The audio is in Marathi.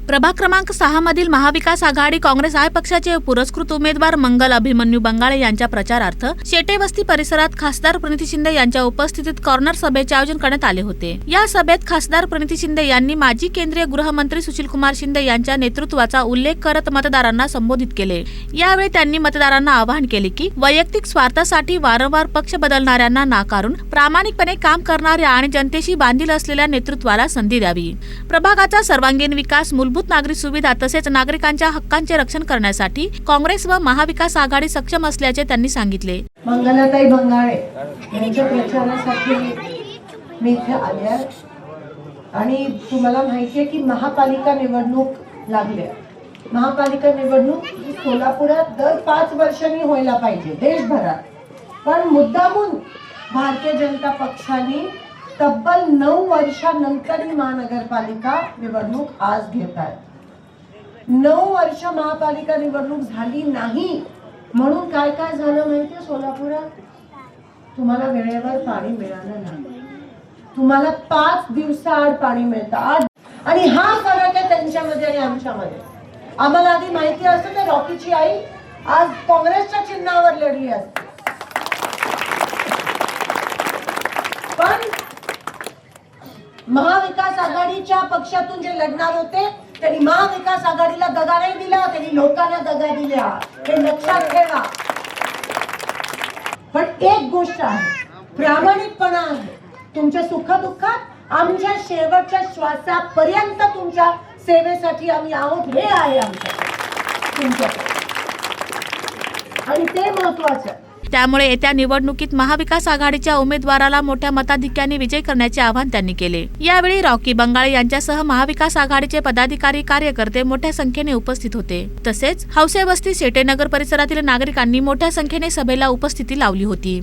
प्रभाग क्रमांक 6 मधील महाविकास आघाडी काँग्रेस आय पक्षाचे पुरस्कृत उमेदवार मंगल अभिमन्यू बंगाळे यांच्या प्रचारार्थ शेटे वस्ती परिसरात खासदार प्रणिती शिंदे यांच्या उपस्थितीत कॉर्नर सभेचे आयोजन करण्यात आले होते। या सभेत खासदार प्रणिती शिंदे यांनी माजी केंद्रीय गृहमंत्री सुशीलकुमार शिंदे यांच्या नेतृत्वाचा उल्लेख करत मतदारांना संबोधित केले। यावेळी त्यांनी मतदारांना आवाहन केले की वैयक्तिक स्वार्थासाठी वारंवार पक्ष बदलणाऱ्यांना नाकारून प्रामाणिकपणे काम करणाऱ्या आणि जनतेशी बांधील असलेल्या नेतृत्वाला संधी द्यावी। प्रभागाचा सर्वांगीण विकास, मूलभूत नागरी सुविधा तसेच नागरिकांच्या हक्कांचे रक्षण करण्यासाठी काँग्रेस व महाविकास आघाडी सक्षम असल्याचे त्यांनी सांगितले। मंगलाताई बंगाळे यांच्या प्रचारासाठी मी इथे आले आहे आणि तुम्हाला माहिती आहे की महापालिका निवडणूक लागली। महापालिका निवडणूक सोलापुरात दर 5 वर्षांनी व्हायला पाहिजे देशभरात, पण मुद्दामून भारतीय जनता पक्षाने तब्बल 9 वर्षानंतर ही महानगरपालिका निवडणूक आज घेत आहे। 9 वर्ष महापालिका निवडणूक झाली नाही म्हणून काय काय झालं माहितीये सोलापुरात? तुम्हाला वेळेवर पाणी मिळालं नाही, तुम्हाला 5 दिवसाआड पाणी मिळतं आणि हा फरक आहे त्यांच्यामध्ये आणि आमच्यामध्ये। आम्हाला आधी माहिती असतं तर रॉकीची आई आज काँग्रेसच्या चिन्हावर लढली असते, पण महाविकास आघाडीच्या पक्षातून जे लढणार होते त्यांनी महाविकास आघाडीला दगा नाही दिला, त्यांनी लोकांना दगा दिला, हे लक्षात ठेवा। पण एक गोष्ट आहे, प्रामाणिकपणा आहे। तुमच्या सुखदुःखात आमच्या शेवटच्या श्वासापर्यंत तुमच्या सेवेसाठी आम्ही आहोत, हे आहे आमच्या तुमच्याकडे आणि ते महत्त्वाचं। त्यामुळे येत्या निवडणुकीत महाविकास आघाडीच्या उमेदवाराला मोठ्या मताधिक्याने विजय करण्याचे आवाहन त्यांनी केले। यावेळी रॉकी बंगाळे यांच्यासह महाविकास आघाडीचे पदाधिकारी, कार्यकर्ते मोठ्या संख्येने उपस्थित होते। तसेच हौसे वस्ती शेटेनगर परिसरातील नागरिकांनी मोठ्या संख्येने सभेला उपस्थिती लावली होती।